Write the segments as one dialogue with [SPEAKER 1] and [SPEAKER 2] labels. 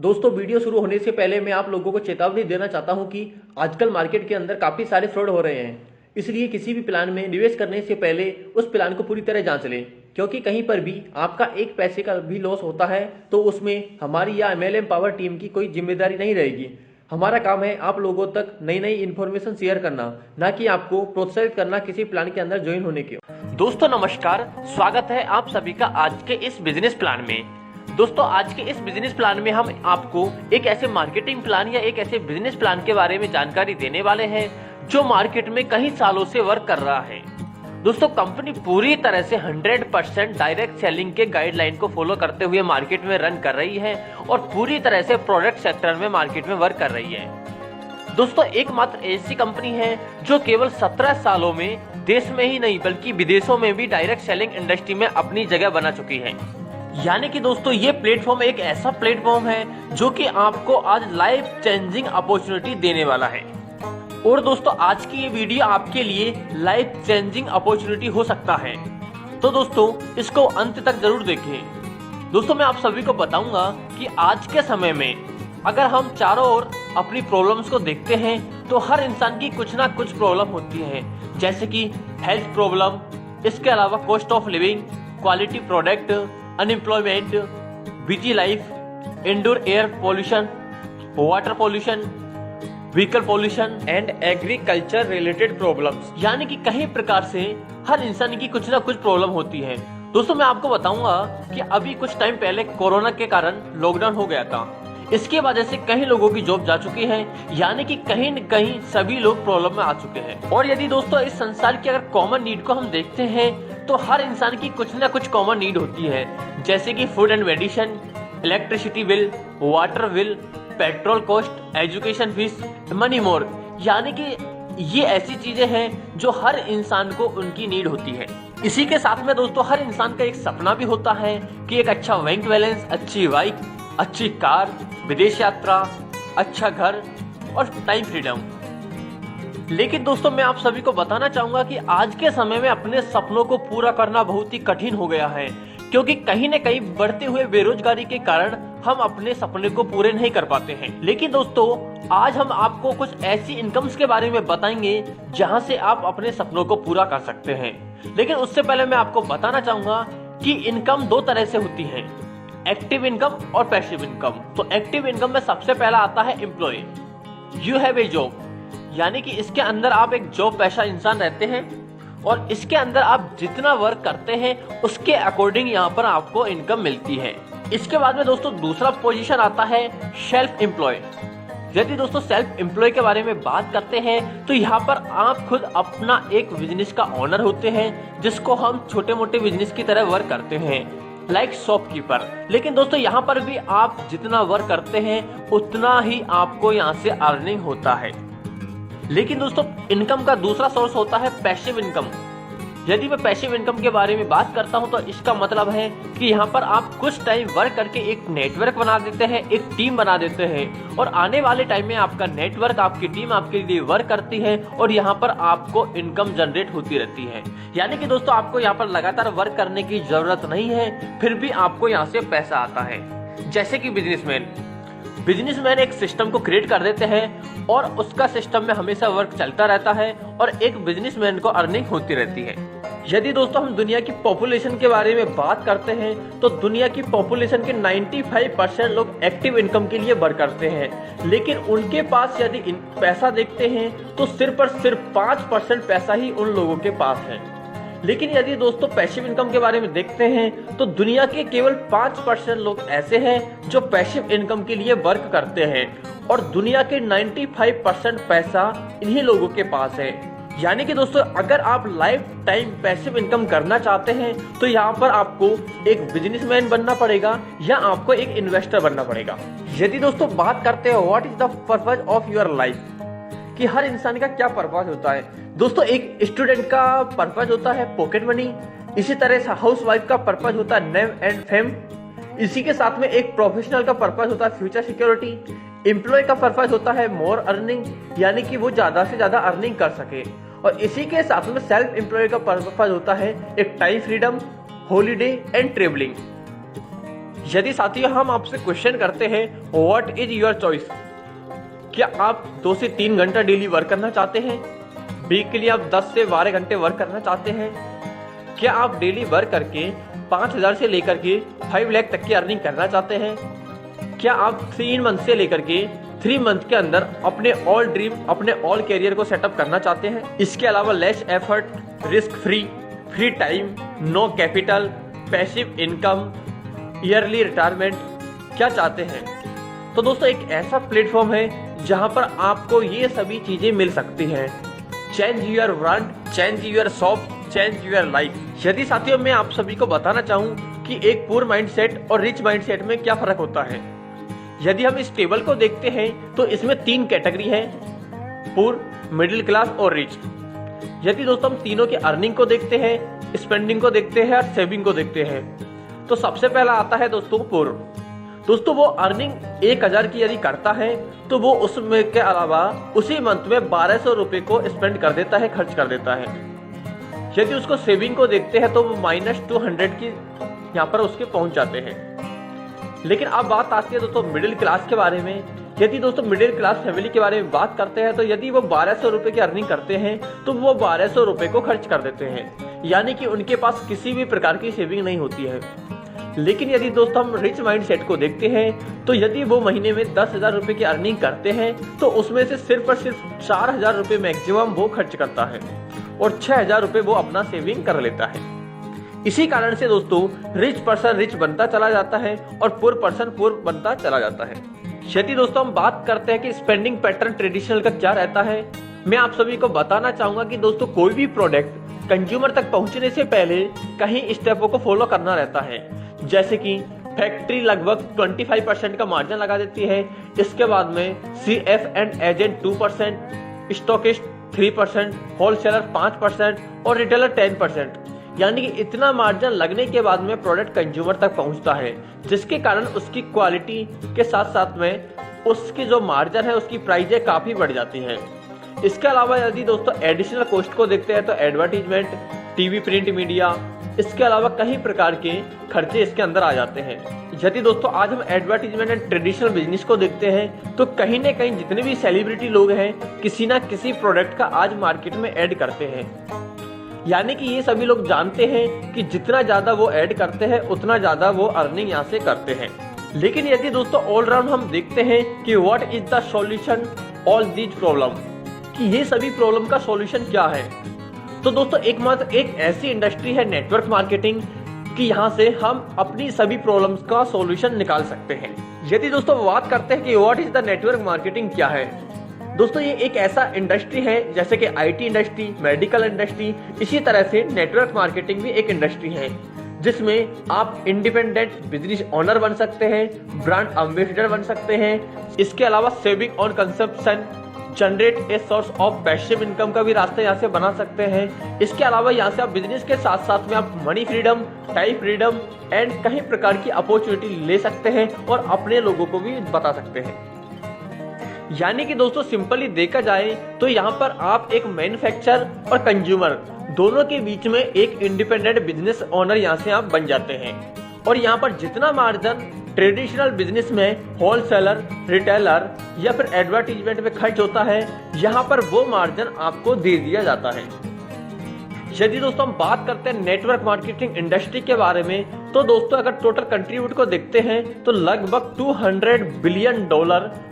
[SPEAKER 1] दोस्तों वीडियो शुरू होने से पहले मैं आप लोगों को चेतावनी देना चाहता हूं कि आजकल मार्केट के अंदर काफ़ी सारे फ्रॉड हो रहे हैं। इसलिए किसी भी प्लान में निवेश करने से पहले उस प्लान को पूरी तरह जांच लें, क्योंकि कहीं पर भी आपका एक पैसे का भी लॉस होता है तो उसमें हमारी या MLM पावर टीम की कोई जिम्मेदारी नहीं रहेगी। हमारा काम है आप लोगों तक नई नई इन्फॉर्मेशन शेयर करना, ना कि आपको प्रोत्साहित करना किसी प्लान के अंदर ज्वाइन होने के।
[SPEAKER 2] दोस्तों नमस्कार, स्वागत है आप सभी का आज के इस बिजनेस प्लान में। दोस्तों आज के इस बिजनेस प्लान में हम आपको एक ऐसे मार्केटिंग प्लान या एक ऐसे बिजनेस प्लान के बारे में जानकारी देने वाले हैं जो मार्केट में कई सालों से वर्क कर रहा है। दोस्तों कंपनी पूरी तरह से 100% डायरेक्ट सेलिंग के गाइडलाइन को फॉलो करते हुए मार्केट में रन कर रही है और पूरी तरह से प्रोडक्ट सेक्टर में मार्केट में वर्क कर रही है। दोस्तों एकमात्र ऐसी कंपनी है जो केवल 17 सालों में देश में ही नहीं बल्कि विदेशों में भी डायरेक्ट सेलिंग इंडस्ट्री में अपनी जगह बना चुकी है। यानी कि दोस्तों ये प्लेटफॉर्म एक ऐसा प्लेटफॉर्म है जो कि आपको आज लाइफ चेंजिंग अपॉर्चुनिटी देने वाला है। और दोस्तों आज की ये वीडियो आपके लिए लाइफ चेंजिंग अपॉर्चुनिटी हो सकता है, तो दोस्तों इसको अंत तक जरूर देखें। दोस्तों मैं आप सभी को बताऊंगा कि आज के समय में अगर हम चारों ओर अपनी प्रॉब्लम्स को देखते हैं तो हर इंसान की कुछ ना कुछ प्रॉब्लम होती है, जैसे कि हेल्थ प्रॉब्लम, इसके अलावा cost of living, quality product, unemployment, busy life, indoor air pollution, water pollution, vehicle pollution and agriculture related problems. यानी कि कई प्रकार से हर इंसान की कुछ ना कुछ प्रॉब्लम होती है। दोस्तों मैं आपको बताऊंगा कि अभी कुछ टाइम पहले कोरोना के कारण लॉकडाउन हो गया था। इसके वजह से कई लोगों की जॉब जा चुकी है, यानी कि कहीं न कहीं सभी लोग प्रॉब्लम में आ चुके हैं। और यदि दोस्तों इस संसार की अगर कॉमन नीड को हम देखते हैं तो हर इंसान की कुछ ना कुछ कॉमन नीड होती है, जैसे कि food and medicine, electricity bill, water bill, petrol cost, education fees, money मोर। यानी कि ये ऐसी चीजें हैं जो हर इंसान को उनकी नीड होती है। इसी के साथ में दोस्तों हर इंसान का एक सपना भी होता है कि एक अच्छा बैंक बैलेंस, अच्छी बाइक, अच्छी कार, विदेश यात्रा, अच्छा घर और टाइम फ्रीडम। लेकिन दोस्तों मैं आप सभी को बताना चाहूंगा कि आज के समय में अपने सपनों को पूरा करना बहुत ही कठिन हो गया है, क्योंकि कहीं न कहीं बढ़ते हुए बेरोजगारी के कारण हम अपने सपने को पूरे नहीं कर पाते हैं। लेकिन दोस्तों आज हम आपको कुछ ऐसी इनकम्स के बारे में बताएंगे जहां से आप अपने सपनों को पूरा कर सकते हैं। लेकिन उससे पहले मैं आपको बताना चाहूंगा कि इनकम दो तरह से होती है, एक्टिव इनकम और पैसिव इनकम। तो एक्टिव इनकम में सबसे पहला आता है employ. You have a job, यानी कि इसके अंदर आप एक जॉब पेशा इंसान रहते हैं और इसके अंदर आप जितना वर्क करते हैं उसके अकॉर्डिंग यहाँ पर आपको इनकम मिलती है। इसके बाद में दोस्तों दूसरा पोजीशन आता है सेल्फ एम्प्लॉय। यदि दोस्तों सेल्फ एम्प्लॉय के बारे में बात करते हैं तो यहाँ पर आप खुद अपना एक बिजनेस का ओनर होते हैं, जिसको हम छोटे मोटे बिजनेस की तरह वर्क करते हैं, लाइक शॉपकीपर। लेकिन दोस्तों यहाँ पर भी आप जितना वर्क करते हैं उतना ही आपको यहाँ से अर्निंग होता है। लेकिन दोस्तों इनकम का दूसरा सोर्स होता है पैसिव इनकम। यदि मैं पैसिव इनकम के बारे में बात करता हूं तो इसका मतलब है कि यहाँ पर आप कुछ टाइम वर्क करके एक नेटवर्क बना देते हैं, एक टीम बना देते हैं और आने वाले टाइम में आपका नेटवर्क, आपकी टीम आपके लिए वर्क करती है और यहाँ पर आपको इनकम जनरेट होती रहती है। यानी कि दोस्तों आपको यहाँ पर लगातार वर्क करने की जरूरत नहीं है, फिर भी आपको यहाँ से पैसा आता है। जैसे कि बिजनेसमैन एक सिस्टम को क्रिएट कर देते हैं और उसका सिस्टम में हमेशा वर्क चलता रहता है और एक बिजनेसमैन को अर्निंग होती रहती है। यदि दोस्तों हम दुनिया की पॉपुलेशन के बारे में बात करते हैं तो दुनिया की पॉपुलेशन के 95% लोग एक्टिव इनकम के लिए वर्क करते हैं, लेकिन उनके पास यदि पैसा देखते हैं तो सिर्फ और सिर्फ 5% पैसा ही उन लोगों के पास है। लेकिन यदि दोस्तों पैसिव इनकम के बारे में देखते हैं तो दुनिया के केवल 5% लोग ऐसे हैं जो पैसिव इनकम के लिए वर्क करते हैं और दुनिया के 95% पैसा इन्हीं लोगों के पास है। यानी कि दोस्तों अगर आप लाइफ टाइम पैसिव इनकम करना चाहते हैं तो यहाँ पर आपको एक बिजनेसमैन बनना पड़ेगा या आपको एक इन्वेस्टर बनना पड़ेगा। यदि दोस्तों बात करते हैं what is the purpose of your life, कि हर इंसान का क्या पर्पज होता है। दोस्तों एक स्टूडेंट का पर्पज होता है पॉकेट मनी, इसी तरह से हाउस वाइफ का पर्पज होता है नेम एंड फेम, इसी के साथ में एक प्रोफेशनल का पर्पज होता है फ्यूचर सिक्योरिटी, एम्प्लॉय का पर्पज होता है मोर अर्निंग, यानी कि वो ज्यादा से ज्यादा अर्निंग कर सके, और इसी के साथ में सेल्फ एम्प्लॉय का पर्पज होता है एक time freedom, holiday and travelling. यदि साथियों हम आपसे क्वेश्चन करते हैं व्हाट इज योर चॉइस, क्या आप 2 से 3 घंटा डेली वर्क करना चाहते हैं? वीकली आप 10 से 12 घंटे वर्क करना चाहते हैं? क्या आप डेली वर्क करके 5,000 से लेकर के 5 लाख तक की अर्निंग करना चाहते हैं? क्या आप 3 मंथ से लेकर के 3 मंथ के अंदर अपने ऑल ड्रीम, अपने ऑल कैरियर को सेटअप करना चाहते हैं? इसके अलावा less effort, risk free time, no capital, passive income, early retirement क्या चाहते हैं? तो दोस्तों एक ऐसा प्लेटफॉर्म है जहां पर आपको ये सभी चीजें मिल सकती हैं। Change your brand, change your shop, change your life. यदि साथियों मैं आप सभी को बताना चाहूं कि एक पुअर माइंडसेट और रिच माइंडसेट में क्या फर्क होता है। यदि हम इस टेबल को देखते हैं तो इसमें 3 कैटेगरी है, पुअर, मिडिल क्लास और रिच। यदि दोस्तों हम तीनों की अर्निंग को देखते हैं, स्पेंडिंग को देखते हैं और सेविंग को देखते हैं, तो सबसे पहला आता है दोस्तों पुअर। दोस्तों वो अर्निंग 1,000 की यदि करता है तो वो उसमें के अलावा उसी मंथ में 1,200 रुपए को स्पेंड कर देता है, खर्च कर देता है। यदि उसको सेविंग को देखते हैं तो वो -200 की यहाँ पर उसके पहुंच जाते हैं। लेकिन अब बात आती है दोस्तों मिडिल क्लास के बारे में। यदि दोस्तों मिडिल क्लास फैमिली के बारे में बात करते हैं तो यदि वो 1,200 रुपए की अर्निंग करते हैं तो वो 1,200 रुपए को खर्च कर देते हैं, यानी कि उनके पास किसी भी प्रकार की सेविंग नहीं होती है। लेकिन यदि दोस्तों हम रिच माइंडसेट को देखते हैं तो यदि वो महीने में 10,000 रुपए की अर्निंग करते हैं तो उसमें से सिर्फ और सिर्फ 4,000 रुपए मैक्सिमम वो खर्च करता है और 6,000 रुपए वो अपना सेविंग कर लेता है। इसी कारण से दोस्तों रिच पर्सन रिच बनता चला जाता है और पुअर पर्सन पुअर बनता चला जाता है। यदि दोस्तों हम बात करते हैं कि स्पेंडिंग पैटर्न ट्रेडिशनल का क्या रहता है, मैं आप सभी को बताना चाहूंगा कि दोस्तों कोई भी प्रोडक्ट कंज्यूमर तक पहुंचने से पहले कहीं स्टेपों को फॉलो करना रहता है। जैसे कि फैक्ट्री लगभग 25% का मार्जिन लगा देती है, इसके बाद में CF and agent 2%, stockist 3%, wholesaler 5% और रिटेलर 10%, यानी कि इतना मार्जिन लगने के बाद में प्रोडक्ट कंज्यूमर तक पहुंचता है, जिसके कारण उसकी क्वालिटी के साथ साथ में उसकी जो मार्जिन है उसकी प्राइजें काफी बढ़ जाती हैं। इसके अलावा यदि दोस्तों एडिशनल कॉस्ट को देखते हैं तो एडवर्टीजमेंट, टीवी प्रिंट मीडिया, इसके अलावा कई प्रकार के खर्चे इसके अंदर आ जाते हैं। यदि दोस्तों आज हम एडवर्टीजमेंट एंड ट्रेडिशनल बिजनेस को देखते हैं तो कहीं ना कहीं जितने भी सेलिब्रिटी लोग हैं किसी ना किसी प्रोडक्ट का आज मार्केट में ऐड करते हैं, यानी कि ये सभी लोग जानते हैं कि जितना ज्यादा वो ऐड करते हैं उतना ज्यादा वो अर्निंग यहाँ से करते हैं। लेकिन यदि दोस्तों ऑलराउंड हम देखते हैं कि what is the solution all these problem, कि ये सभी प्रॉब्लम का सॉल्यूशन क्या है, तो दोस्तों एकमात्र एक ऐसी इंडस्ट्री है नेटवर्क मार्केटिंग कि यहाँ से हम अपनी सभी प्रॉब्लम्स का सॉल्यूशन निकाल सकते हैं। यदि दोस्तों बात करते हैं कि what is the network marketing क्या है, दोस्तों ये एक ऐसा इंडस्ट्री है जैसे कि IT इंडस्ट्री, मेडिकल इंडस्ट्री, इसी तरह से नेटवर्क मार्केटिंग भी एक इंडस्ट्री है जिसमें आप इंडिपेंडेंट बिजनेस ओनर बन सकते हैं, ब्रांड एम्बेसडर बन सकते हैं। इसके अलावा saving on consumption, generate a source of passive income का भी रास्ता यहाँ से बना सकते हैं। इसके अलावा यहाँ से आप बिजनेस के साथ साथ में आप money freedom, time freedom and कई प्रकार की अपॉर्चुनिटी ले सकते हैं और अपने लोगों को भी बता सकते हैं। यानी कि दोस्तों सिंपली देखा जाए तो यहाँ पर आप एक मैन्युफैक्चरर और कंज्यूमर दोनों के बीच में एक इंडिपेंडेंट बिजनेस ओनर यहाँ से आप बन जाते हैं और यहाँ पर जितना मार्जिन ट्रेडिशनल बिजनेस में होलसेलर, रिटेलर या फिर एडवर्टीजमेंट में खर्च होता है, यहाँ पर वो मार्जिन आपको दे दिया जाता है। यदि दोस्तों हम बात करते हैं नेटवर्क मार्केटिंग इंडस्ट्री के बारे में तो दोस्तों अगर टोटल कंट्रीब्यूट को देखते हैं तो लगभग $200 बिलियन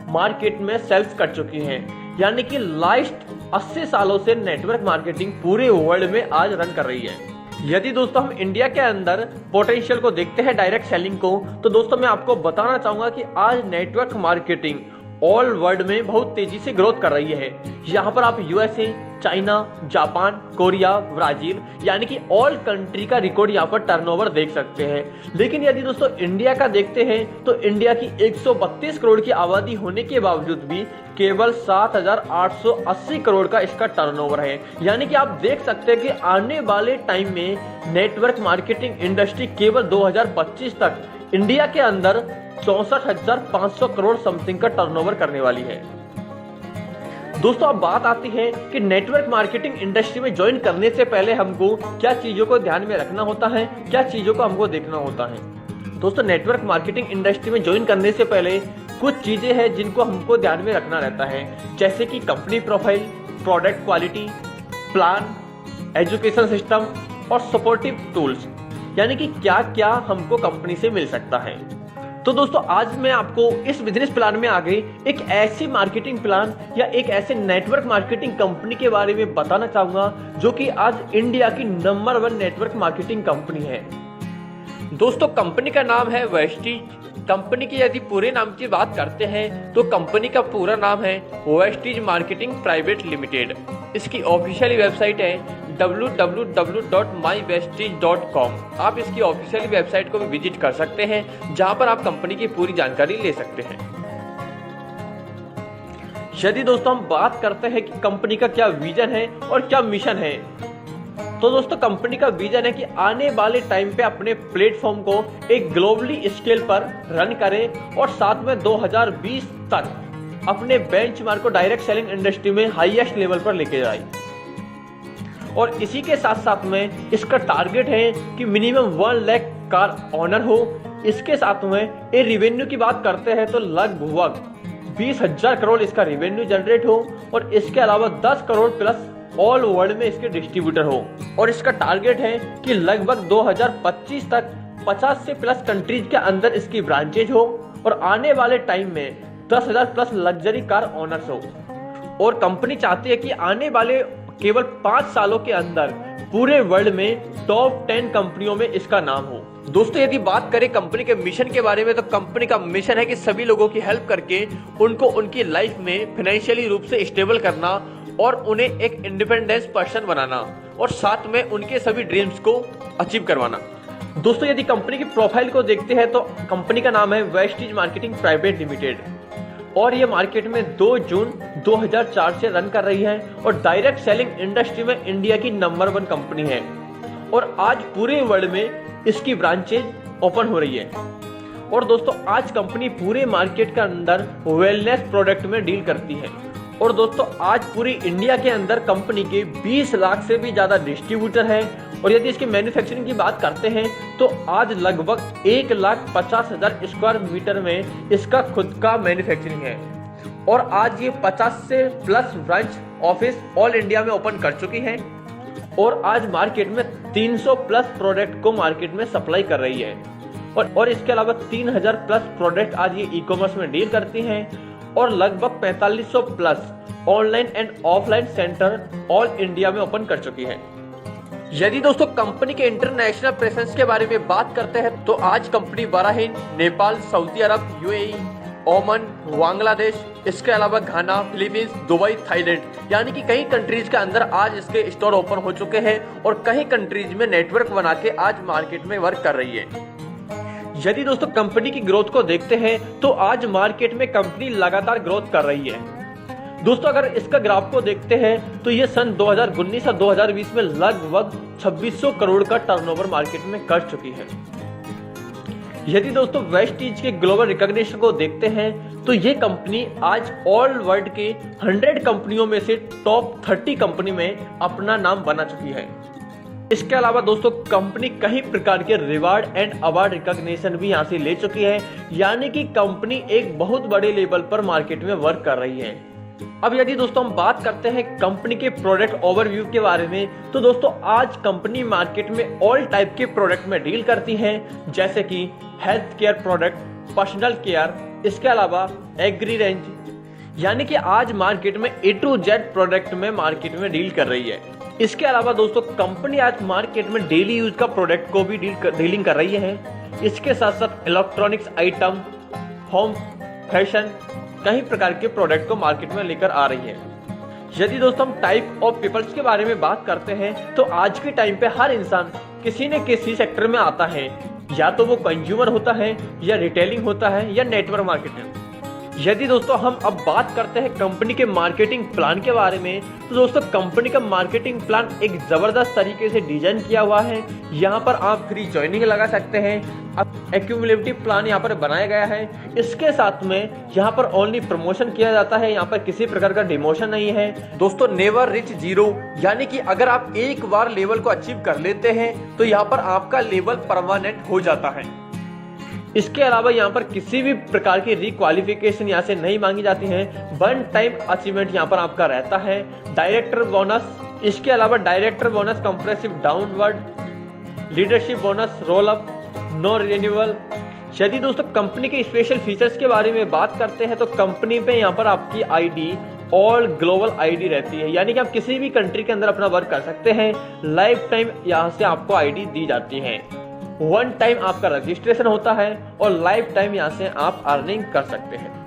[SPEAKER 2] मार्केट में सेल्स कर चुकी हैं, यानी कि लास्ट 80 सालों से नेटवर्क मार्केटिंग पूरे वर्ल्ड में आज रन कर रही है। यदि दोस्तों हम इंडिया के अंदर पोटेंशियल को देखते हैं डायरेक्ट सेलिंग को, तो दोस्तों मैं आपको बताना चाहूंगा कि आज नेटवर्क मार्केटिंग ऑल वर्ल्ड में बहुत तेजी से ग्रोथ कर रही है। यहाँ पर आप USA, China, Japan, Korea, Brazil यानी कि ऑल कंट्री का रिकॉर्ड यहाँ पर टर्नओवर देख सकते हैं। लेकिन यदि दोस्तों इंडिया का देखते हैं तो इंडिया की 132 करोड़ की आबादी होने के बावजूद भी केवल 7,880 करोड़ का इसका टर्नओवर है। यानी कि आप देख सकते हैं कि आने वाले टाइम में नेटवर्क मार्केटिंग इंडस्ट्री केवल 2025 तक इंडिया के अंदर 64,500 करोड़ समथिंग का टर्नओवर करने वाली है। दोस्तों अब बात आती है कि नेटवर्क मार्केटिंग इंडस्ट्री में ज्वाइन करने से पहले हमको क्या चीजों को ध्यान में रखना होता है, क्या चीजों को हमको देखना होता है।
[SPEAKER 1] दोस्तों नेटवर्क मार्केटिंग इंडस्ट्री में ज्वाइन करने से पहले कुछ चीजें हैं जिनको हमको ध्यान में रखना रहता है, जैसे कि company profile, product quality, plan, education system और सपोर्टिव टूल्स, यानी कि क्या क्या हमको कंपनी से मिल सकता है। तो दोस्तों आज मैं आपको इस बिजनेस प्लान में आगे एक ऐसी मार्केटिंग प्लान या एक ऐसे नेटवर्क मार्केटिंग कंपनी के बारे में बताना चाहूंगा जो कि आज इंडिया की नंबर 1 नेटवर्क मार्केटिंग कंपनी है।
[SPEAKER 2] दोस्तों कंपनी का नाम है वेस्टीज। कंपनी की यदि पूरे नाम की बात करते हैं तो कंपनी का पूरा नाम है वेस्टीज मार्केटिंग प्राइवेट लिमिटेड। इसकी ऑफिशियल वेबसाइट है www.mywestige.com। आप इसकी ऑफिशियल वेबसाइट को भी विजिट कर सकते हैं, जहां पर आप कंपनी की पूरी जानकारी ले सकते हैं।
[SPEAKER 1] यदि दोस्तों हम बात करते हैं कि कंपनी का क्या विजन है और क्या मिशन है, तो दोस्तों कंपनी का विजन है कि आने वाले टाइम पे अपने प्लेटफॉर्म को एक ग्लोबली स्केल पर रन करें और साथ में 2020 तक अपने बेंचमार्क को डायरेक्ट सेलिंग इंडस्ट्री में हाईएस्ट लेवल पर लेके जाए। और इसी के साथ साथ में इसका टारगेट है कि मिनिमम 1 लाख कार ऑनर हो। इसके साथ में ये रिवेन्यू की बात करते हैं तो लगभग 20,000 करोड़ इसका रिवेन्यू जनरेट हो और इसके अलावा 10 करोड़ प्लस ऑल वर्ल्ड में इसके डिस्ट्रीब्यूटर हो। और इसका टारगेट है कि लगभग 2025 तक 50 से प्लस कंट्रीज के अंदर इसकी ब्रांचेज हो और आने वाले टाइम में 10,000 प्लस लग्जरी कार ओनर्स हो। और कंपनी चाहती है कि आने वाले केवल 5 सालों के अंदर पूरे वर्ल्ड में टॉप 10 कंपनियों में इसका नाम हो।
[SPEAKER 2] दोस्तों यदि बात करें कंपनी के मिशन के बारे में, तो कंपनी का मिशन है कि सभी लोगों की हेल्प करके उनको उनकी लाइफ में फाइनेंशियली रूप से स्टेबल करना और उन्हें एक इंडिपेंडेंस पर्सन बनाना और साथ में उनके सभी ड्रीम्स को अचीव करवाना।
[SPEAKER 1] दोस्तों यदि कंपनी की प्रोफाइल को देखते हैं तो कंपनी का नाम है वेस्टीज मार्केटिंग प्राइवेट लिमिटेड और ये मार्केट में 2 जून 2004 से रन कर रही है और डायरेक्ट सेलिंग इंडस्ट्री में इंडिया की नंबर 1 कंपनी है और आज पूरे वर्ल्ड में इसकी ब्रांचेज ओपन हो रही है। और दोस्तों आज कंपनी पूरे मार्केट के अंदर वेलनेस प्रोडक्ट में डील करती है। और दोस्तों आज पूरी इंडिया के अंदर कंपनी के 20 लाख से भी ज्यादा डिस्ट्रीब्यूटर हैं और यदि इसकी मैन्युफैक्चरिंग की बात करते हैं तो आज लगभग 1,50,000 स्क्वायर मीटर में इसका खुद का मैन्युफैक्चरिंग है और आज ये 50 से plus branch office all India में ओपन कर चुकी है और आज मार्केट में 300 प्लस प्रोडक्ट को मार्केट में सप्लाई कर रही है और इसके अलावा 3,000 प्लस प्रोडक्ट आज ये ई कॉमर्स में डील करती हैं और लगभग 4500 plus online and offline centre all India में ओपन कर चुकी है।
[SPEAKER 2] यदि दोस्तों कंपनी के इंटरनेशनल प्रेजेंस के बारे में बात करते हैं तो आज कंपनी बहरीन, नेपाल, सऊदी अरब, यूएई, ओमान, बांग्लादेश, इसके अलावा घाना, फिलीपींस, दुबई, थाईलैंड, यानी कि कई कंट्रीज के अंदर आज इसके स्टोर ओपन हो चुके हैं और कई कंट्रीज में नेटवर्क बना के आज मार्केट में वर्क कर रही है।
[SPEAKER 1] यदि दोस्तों कंपनी की ग्रोथ को देखते हैं तो आज मार्केट में कंपनी लगातार ग्रोथ कर रही है। दोस्तों अगर इसका ग्राफ को देखते हैं तो ये सन 2019 और 2020 में लगभग 2600 करोड़ का टर्नओवर मार्केट में कर चुकी है। यदि दोस्तों वेस्टीज के ग्लोबल रिकॉग्निशन को देखते हैं तो ये कंपनी आज ऑल वर्ल्ड के 100 कंपनियों में से टॉप 30 कंपनी में अपना नाम बना चुकी है। इसके अलावा दोस्तों कंपनी कई प्रकार के रिवार्ड एंड अवार्ड रिकॉग्निशन भी यहाँ से ले चुकी है, यानी कि कंपनी एक बहुत बड़े लेवल पर मार्केट में वर्क कर रही है। अब यदि दोस्तों हम बात करते हैं कंपनी के प्रोडक्ट ओवरव्यू के बारे में, तो दोस्तों आज कंपनी मार्केट में ऑल टाइप के प्रोडक्ट में डील करती हैं, जैसे कि health care product, personal care, इसके अलावा एग्री रेंज, यानी कि आज मार्केट में A to Z प्रोडक्ट में मार्केट में डील कर रही है। इसके अलावा दोस्तों कंपनी आज मार्केट में डेली यूज का प्रोडक्ट को भी डीलिंग कर रही है। इसके साथ साथ इलेक्ट्रॉनिक्स आइटम, होम, फैशन, कई प्रकार के प्रोडक्ट को मार्केट में लेकर आ रही है। यदि दोस्तों हम टाइप ऑफ पीपल्स के बारे में बात करते हैं तो आज के टाइम पे हर इंसान किसी न किसी सेक्टर में आता है, या तो वो कंज्यूमर होता है या रिटेलिंग होता है या नेटवर्क मार्केटिंग। यदि दोस्तों हम अब बात करते हैं कंपनी के मार्केटिंग प्लान के बारे में, तो दोस्तों कंपनी का मार्केटिंग प्लान एक जबरदस्त तरीके से डिजाइन किया हुआ है। यहाँ पर आप फ्री ज्वाइनिंग लगा सकते हैं, अब एक्यूमुलेटिव प्लान यहाँ पर बनाया गया है। इसके साथ में यहाँ पर ओनली प्रमोशन किया जाता है, यहाँ पर किसी प्रकार का डिमोशन नहीं है।
[SPEAKER 2] दोस्तों नेवर रिच जीरो, यानी कि अगर आप एक बार लेवल को अचीव कर लेते हैं तो यहाँ पर आपका लेवल परमानेंट हो जाता है।
[SPEAKER 1] इसके अलावा यहाँ पर किसी भी प्रकार की रिक्वालिफिकेशन यहाँ से नहीं मांगी जाती है। वन टाइम अचीवमेंट यहाँ पर आपका रहता है। डायरेक्टर बोनस, इसके अलावा director bonus, compressive downward, leadership bonus, roll up, no renewal. यदि दोस्तों कंपनी के स्पेशल फीचर्स के बारे में बात करते हैं तो कंपनी पे यहाँ पर आपकी आईडी ऑल ग्लोबल आईडी रहती है, यानी कि आप किसी भी कंट्री के अंदर अपना वर्क कर सकते हैं। लाइफ टाइम यहाँ से आपको आईडी दी जाती है। वन टाइम आपका रजिस्ट्रेशन होता है और लाइफ टाइम यहाँ से आप अर्निंग कर सकते हैं।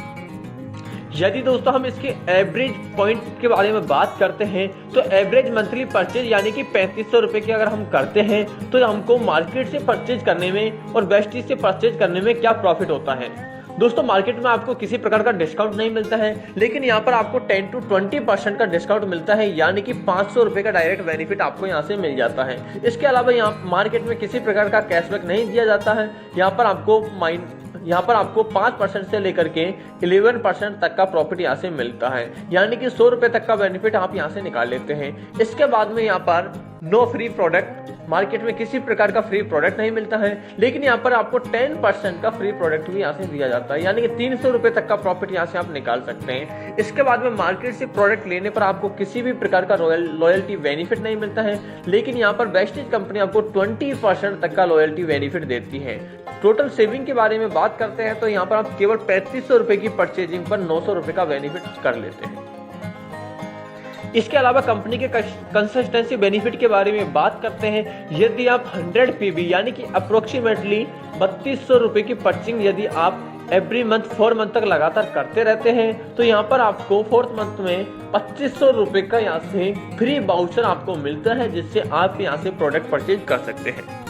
[SPEAKER 1] यदि दोस्तों हम इसके एवरेज पॉइंट के बारे में बात करते हैं तो एवरेज मंथली परचेज यानी कि 3500 रुपए की अगर हम करते हैं तो हमको मार्केट से परचेज करने में और वेस्टीज से परचेज करने में क्या प्रॉफिट होता है। दोस्तों मार्केट में आपको किसी प्रकार का डिस्काउंट नहीं मिलता है, लेकिन यहाँ पर आपको 10 to 20% का डिस्काउंट मिलता है, यानी कि 500 रुपए का डायरेक्ट बेनिफिट आपको यहाँ से मिल जाता है। इसके अलावा यहाँ मार्केट में किसी प्रकार का कैशबैक नहीं दिया जाता है। यहाँ पर आपको 5% से लेकर के 11% तक का प्रॉफिट यहाँ से मिलता है, यानी कि 100 रुपए तक का बेनिफिट आप यहाँ से निकाल लेते हैं। इसके बाद में यहाँ पर नो फ्री प्रोडक्ट, मार्केट में किसी प्रकार का फ्री प्रोडक्ट नहीं मिलता है, लेकिन यहाँ पर आपको 10% का फ्री प्रोडक्ट भी यहाँ से दिया जाता है, यानी कि 300 रुपए तक का प्रॉफिट यहाँ से आप निकाल सकते हैं। इसके बाद में मार्केट से प्रोडक्ट लेने पर आपको किसी भी प्रकार का लॉयल्टी बेनिफिट नहीं मिलता है, लेकिन यहाँ पर वेस्टेज कंपनी आपको 20% तक का लॉयल्टी बेनिफिट देती है। टोटल सेविंग के बारे में बात करते हैं तो यहाँ पर आप केवल 3500 रुपए की परचेजिंग पर 900 रुपए का बेनिफिट कर लेते हैं। इसके अलावा कंपनी के कंसिस्टेंसी बेनिफिट के बारे में बात करते हैं। यदि आप 100 पीबी यानी कि अप्रोक्सीमेटली 3200 रुपए की परचेजिंग यदि आप एवरी मंथ 4 मंथ तक लगातार करते रहते हैं तो यहाँ पर आपको 4th मंथ में 2500 रुपए का यहाँ से फ्री वाउचर आपको मिलता है, जिससे आप यहाँ से प्रोडक्ट परचेज कर सकते हैं।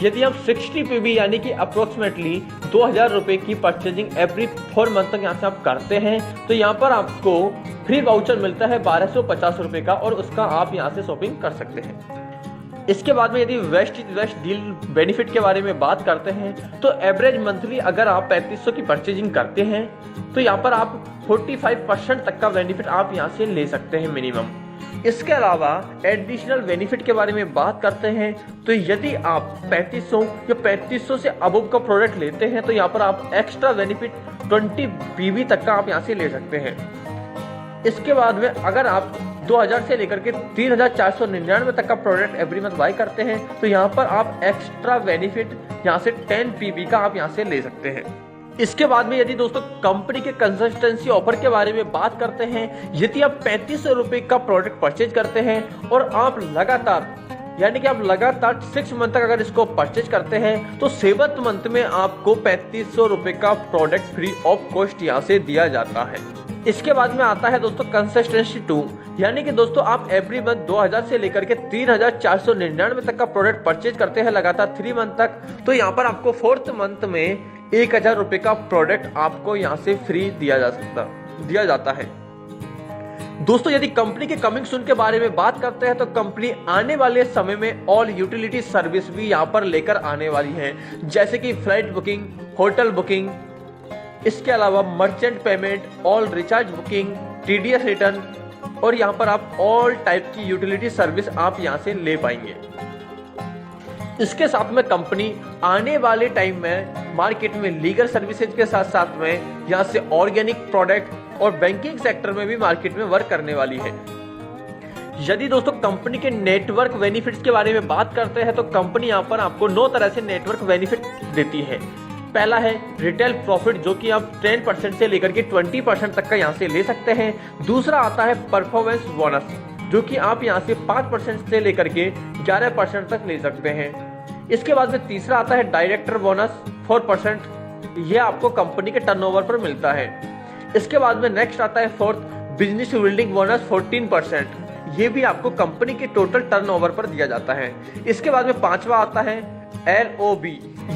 [SPEAKER 1] यदि आप 60 पीबी यानी कि अप्रोक्सीमेटली 2000 रुपए की परचेजिंग एवरी 4 मंथ तक यहाँ से आप करते हैं तो यहाँ पर आपको फ्री वाउचर मिलता है 1250 रुपए का, और उसका आप यहाँ से शॉपिंग कर सकते हैं। इसके बाद में यदि वेस्ट डील बेनिफिट के बारे में बात करते हैं तो एवरेज मंथली अगर आप 3500 की परचेजिंग करते हैं तो यहाँ पर आप 45% तक का बेनिफिट आप यहाँ से ले सकते हैं मिनिमम। इसके अलावा एडिशनल बेनिफिट के बारे में बात करते हैं तो यदि आप 3500 या 3500 से अबव का प्रोडक्ट लेते हैं तो यहाँ पर आप एक्स्ट्रा बेनिफिट 20 पीबी तक का आप यहाँ से ले सकते हैं। इसके बाद में अगर आप 2000 से लेकर के 3499 तक का प्रोडक्ट एवरी मंथ बाय करते हैं तो यहाँ पर आप एक्स्ट्रा बेनिफिट यहाँ से 10 पीबी का आप यहाँ से ले सकते हैं। इसके बाद में यदि दोस्तों कंपनी के कंसिस्टेंसी ऑफर के बारे में बात करते हैं, यदि आप 3500 रुपए का प्रोडक्ट परचेज करते हैं और आप लगातार 6 मंथ तक अगर इसको परचेज करते हैं तो 7th मंथ में आपको 3500 रुपए का प्रोडक्ट फ्री ऑफ कॉस्ट यहाँ से दिया जाता है। इसके बाद में आता है दोस्तों कंसिस्टेंसी 2, यानी कि दोस्तों आप एवरी मंथ 2000 से लेकर के 3499 तक का प्रोडक्ट परचेज करते हैं लगातार 3 मंथ तक, तो यहाँ पर आपको 4th मंथ में 1000 रुपए का प्रोडक्ट आपको यहाँ से फ्री दिया जाता है। दोस्तों यदि कंपनी के कमिंग सून के बारे में बात करते हैं तो कंपनी आने वाले समय में ऑल यूटिलिटी सर्विस भी यहाँ पर लेकर आने वाली है, जैसे कि फ्लाइट बुकिंग, होटल बुकिंग, इसके अलावा merchant payment, all recharge booking, TDS return, और यहाँ पर आप ऑल टाइप की यूटिलिटी सर्विस आप यहाँ से ले पाएंगे। इसके साथ में कंपनी आने वाले टाइम में मार्केट में लीगल सर्विसेज के साथ साथ में यहाँ से ऑर्गेनिक प्रोडक्ट और बैंकिंग सेक्टर में भी मार्केट में वर्क करने वाली है। यदि दोस्तों कंपनी के नेटवर्क बेनिफिट्स के बारे में बात करते हैं तो कंपनी यहाँ पर आपको 9 तरह से नेटवर्क बेनिफिट देती है। पहला है रिटेल प्रॉफिट, जो कि आप 10% से लेकर के 20% तक का यहाँ से ले सकते हैं। दूसरा आता है परफॉर्मेंस बोनस, जो कि आप यहाँ से 5% से लेकर के 11% तक ले सकते हैं। इसके बाद में तीसरा आता है डायरेक्टर बोनस 4%, यह आपको कंपनी के टर्नओवर पर मिलता है। इसके बाद में नेक्स्ट आता है 4th बिजनेस बिल्डिंग बोनस 14%, ये भी आपको कंपनी के टोटल टर्नओवर पर दिया जाता है। इसके बाद में 5वां आता है LOB,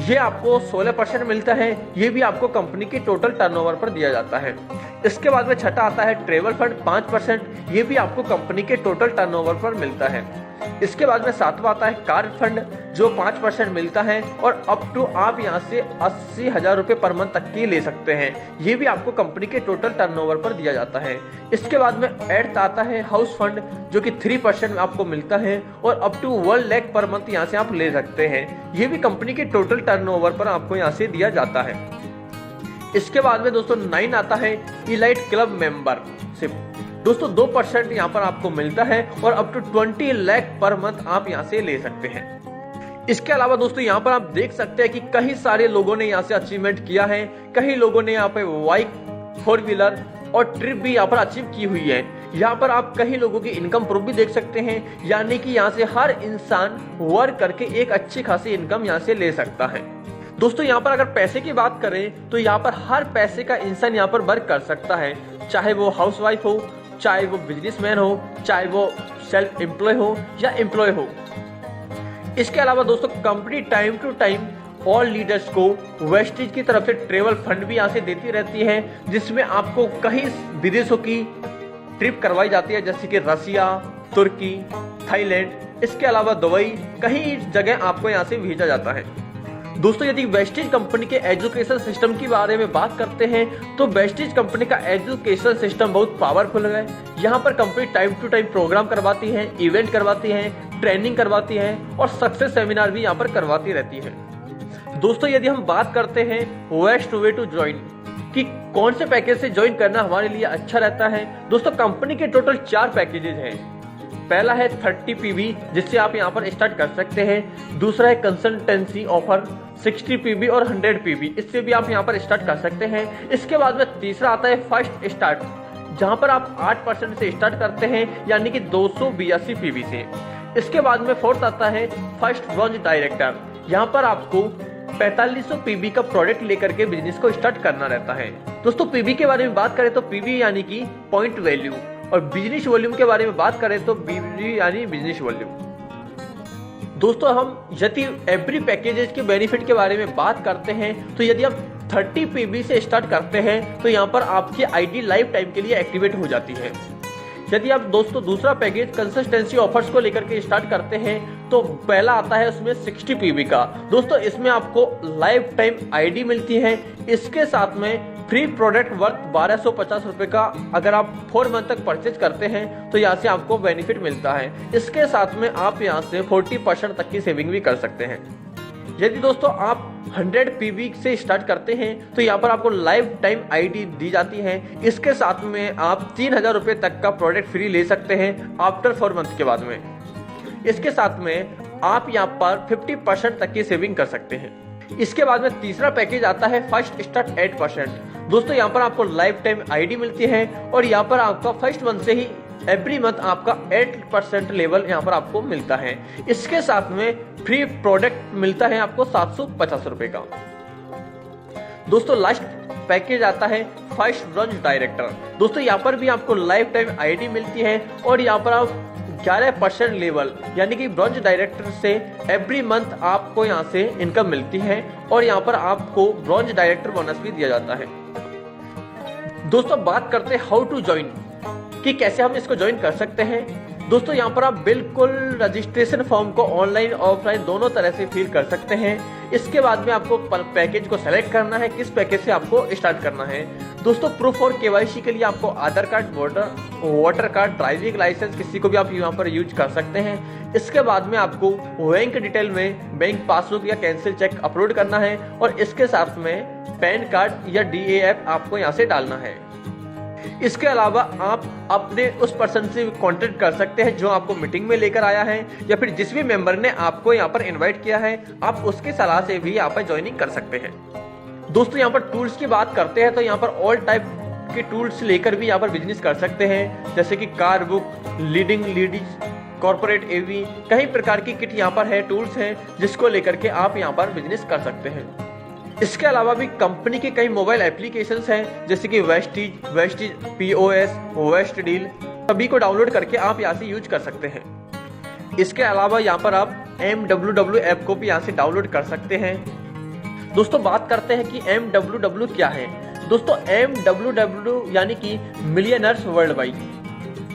[SPEAKER 1] ये आपको 16% मिलता है, ये भी आपको कंपनी के टोटल टर्नओवर पर दिया जाता है। इसके बाद में छठा आता है ट्रेवल फंड 5%, ये भी आपको कंपनी के टोटल टर्नओवर पर मिलता है। इसके बाद में 7वां आता है कार फंड, जो 5% मिलता है और अप टू आप यहाँ से 80,000 रुपए पर मंथ तक की ले सकते हैं, ये भी आपको कंपनी के टोटल टर्नओवर पर दिया जाता है। इसके बाद में 8th आता है हाउस फंड, जो कि 3% में आपको मिलता है और up to 1 lakh per month यहाँ से आप ले सकते हैं, ये भी कंपनी के टोटल टर्नओवर पर आपको यहाँ से दिया जाता है। इसके बाद में दोस्तों 9 आता है इलाइट क्लब मेंबरशिप। दोस्तों 2% यहाँ पर आपको मिलता है और up to 20 lakh per month आप यहाँ से ले सकते हैं। इसके अलावा दोस्तों यहाँ पर आप देख सकते हैं कि कई सारे लोगों ने यहाँ से अचीवमेंट किया है। कई लोगों ने यहाँ पे बाइक, 4 व्हीलर और ट्रिप भी यहाँ पर अचीव की हुई है। यहाँ पर आप कई लोगों की इनकम प्रूफ भी देख सकते हैं, यानी कि यहाँ से हर इंसान वर्क करके एक अच्छी खासी इनकम यहाँ से ले सकता है। दोस्तों यहाँ पर अगर पैसे की बात करें तो यहाँ पर हर पैसे का इंसान यहाँ पर वर्क कर सकता है, चाहे वो हाउसवाइफ हो, चाहे वो बिजनेसमैन हो, चाहे वो सेल्फ एम्प्लॉय हो या एम्प्लॉय हो। इसके अलावा दोस्तों company time to time all leaders को वेस्टेज की तरफ से ट्रेवल फंड भी यहाँ से देती रहती है, जिसमें आपको कई विदेशों की ट्रिप करवाई जाती है, जैसे कि रसिया, तुर्की, थाईलैंड, इसके अलावा दुबई, कई जगह आपको यहाँ से भेजा जाता है। दोस्तों यदि वेस्टेज कंपनी के एजुकेशन सिस्टम के बारे में बात करते हैं तो वेस्टेज कंपनी का एजुकेशन सिस्टम बहुत पावरफुल है। यहाँ पर company time to time program करवाती है, इवेंट करवाती है, ट्रेनिंग करवाती है और सक्सेस सेमिनार भी यहाँ पर करवाती रहती है। दोस्तों यदि हम बात करते हैं बेस्ट वे टू ज्वाइन कि कौन से पैकेज से ज्वाइन करना हमारे लिए अच्छा रहता है, दोस्तों कंपनी के टोटल 4 पैकेजेस हैं। पहला है 30 PB जिससे आप यहाँ पर स्टार्ट कर सकते हैं। दूसरा है कंसल्टेंसी ऑफर 60 PB और 100 PB, इससे भी आप यहाँ पर स्टार्ट कर सकते हैं। इसके बाद में तीसरा आता है फर्स्ट स्टार्ट, जहाँ पर आप 8% से स्टार्ट करते हैं, यानी कि 282 PB से। इसके बाद में फोर्थ आता है फर्स्ट ब्रॉन्ज डायरेक्टर, यहाँ पर आपको 4500 PB का प्रोडक्ट लेकर के बिजनेस को स्टार्ट करना रहता है। दोस्तों PB के बारे में बात करें तो PB यानी कि पॉइंट वैल्यू, और बिजनेस वॉल्यूम के बारे में बात करें तो BV यानी बिजनेस वॉल्यूम। दोस्तों हम यदि एवरी पैकेजेस के बेनिफिट के बारे में बात करते हैं तो यदि आप 30 PB से स्टार्ट करते हैं तो यहाँ पर आपकी आईडी लाइफ टाइम के लिए एक्टिवेट हो जाती है। यदि आप दोस्तों दूसरा पैकेज कंसिस्टेंसी ऑफर्स को लेकर के स्टार्ट करते हैं तो पहला आता है उसमें 60 PB का। दोस्तों इसमें आपको लाइफ टाइम आईडी मिलती है, इसके साथ में फ्री प्रोडक्ट वर्थ 1250 रुपए का अगर आप 4 मंथ तक परचेज करते हैं तो यहाँ से आपको बेनिफिट मिलता है। इसके साथ में आप यहाँ से 40% तक की सेविंग भी कर सकते हैं। यदि दोस्तों आप 100 PB से स्टार्ट करते हैं तो यहाँ पर आपको लाइफ टाइम आईडी दी जाती है। इसके साथ में आप 3000 रुपए तक का प्रोडक्ट फ्री ले सकते हैं आफ्टर 4 मंथ के बाद में। इसके साथ में आप यहाँ पर 50% तक की सेविंग कर सकते हैं। इसके बाद में तीसरा पैकेज आता है फर्स्ट स्टार्ट 8%। दोस्तों यहाँ पर आपको लाइफ टाइम आईडी मिलती है और यहाँ पर आपका फर्स्ट मंथ से ही एवरी मंथ आपका 8% लेवल यहाँ पर आपको मिलता है। इसके साथ में फ्री प्रोडक्ट मिलता है आपको 750 रुपए का। दोस्तों लास्ट पैकेज आता है फर्स्ट ब्रॉन्ज डायरेक्टर। दोस्तों यहाँ पर भी आपको लाइफ टाइम आईडी मिलती है और यहाँ पर आप 11% लेवल यानी कि ब्रॉन्ज डायरेक्टर से एवरी मंथ आपको यहाँ से इनकम मिलती है और यहाँ पर आपको ब्रॉन्ज डायरेक्टर बोनस भी दिया जाता है। दोस्तों बात करते हैं हाउ टू ज्वाइन कि कैसे हम इसको ज्वाइन कर सकते हैं। दोस्तों यहाँ पर आप बिल्कुल रजिस्ट्रेशन फॉर्म को ऑनलाइन ऑफलाइन दोनों तरह से फिल कर सकते हैं। इसके बाद में आपको पैकेज को सेलेक्ट करना है, किस पैकेज से आपको स्टार्ट करना है। दोस्तों प्रूफ और KYC के लिए आपको Aadhaar card, voter card, driving licence किसी को भी आप यहाँ पर यूज कर सकते हैं। इसके बाद में आपको बैंक डिटेल में बैंक पासबुक या कैंसिल चेक अपलोड करना है और इसके साथ में पैन कार्ड या DAF आपको यहाँ से डालना है। इसके अलावा आप अपने उस पर्सन से कांटेक्ट कर सकते हैं जो आपको मीटिंग में लेकर आया है या फिर जिस भी मेंबर ने आपको यहाँ पर इनवाइट किया है, आप उसकी सलाह से भी यहाँ पर ज्वाइनिंग कर सकते हैं। दोस्तों यहाँ पर टूल्स की बात करते हैं तो यहाँ पर ऑल टाइप के टूल्स लेकर भी यहाँ पर बिजनेस कर सकते हैं, जैसे कि car book, leading ladies, corporate AV, कई प्रकार की किट यहाँ पर है, टूल्स हैं जिसको लेकर के आप यहाँ पर बिजनेस कर सकते हैं। इसके अलावा भी कंपनी के कई मोबाइल एप्लीकेशंस हैं जैसे कि वेस्टीज POS, वेस्ट डील, सभी को डाउनलोड करके आप यहाँ से यूज कर सकते हैं। इसके अलावा यहाँ पर आप MWW ऐप को भी यहाँ से डाउनलोड कर सकते हैं। दोस्तों बात करते हैं कि MWW क्या है। दोस्तों MWW यानी कि मिलियनर्स वर्ल्ड वाइड।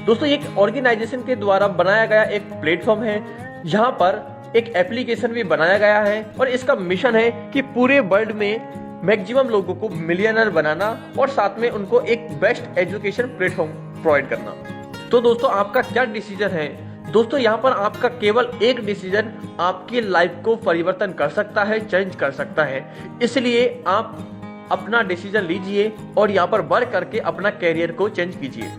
[SPEAKER 1] दोस्तों एक ऑर्गेनाइजेशन के द्वारा बनाया गया एक प्लेटफॉर्म है, यहाँ पर एक एप्लीकेशन भी बनाया गया है और इसका मिशन है कि पूरे वर्ल्ड में मैक्सिमम लोगों को मिलियनर बनाना और साथ में उनको एक बेस्ट एजुकेशन प्लेटफॉर्म प्रोवाइड करना। तो दोस्तों आपका क्या डिसीजन है दोस्तों यहाँ पर आपका केवल एक डिसीजन आपकी लाइफ को परिवर्तन कर सकता है, चेंज कर सकता है। इसलिए आप अपना डिसीजन लीजिए और यहाँ पर बढ़ करके अपना कैरियर को चेंज कीजिए।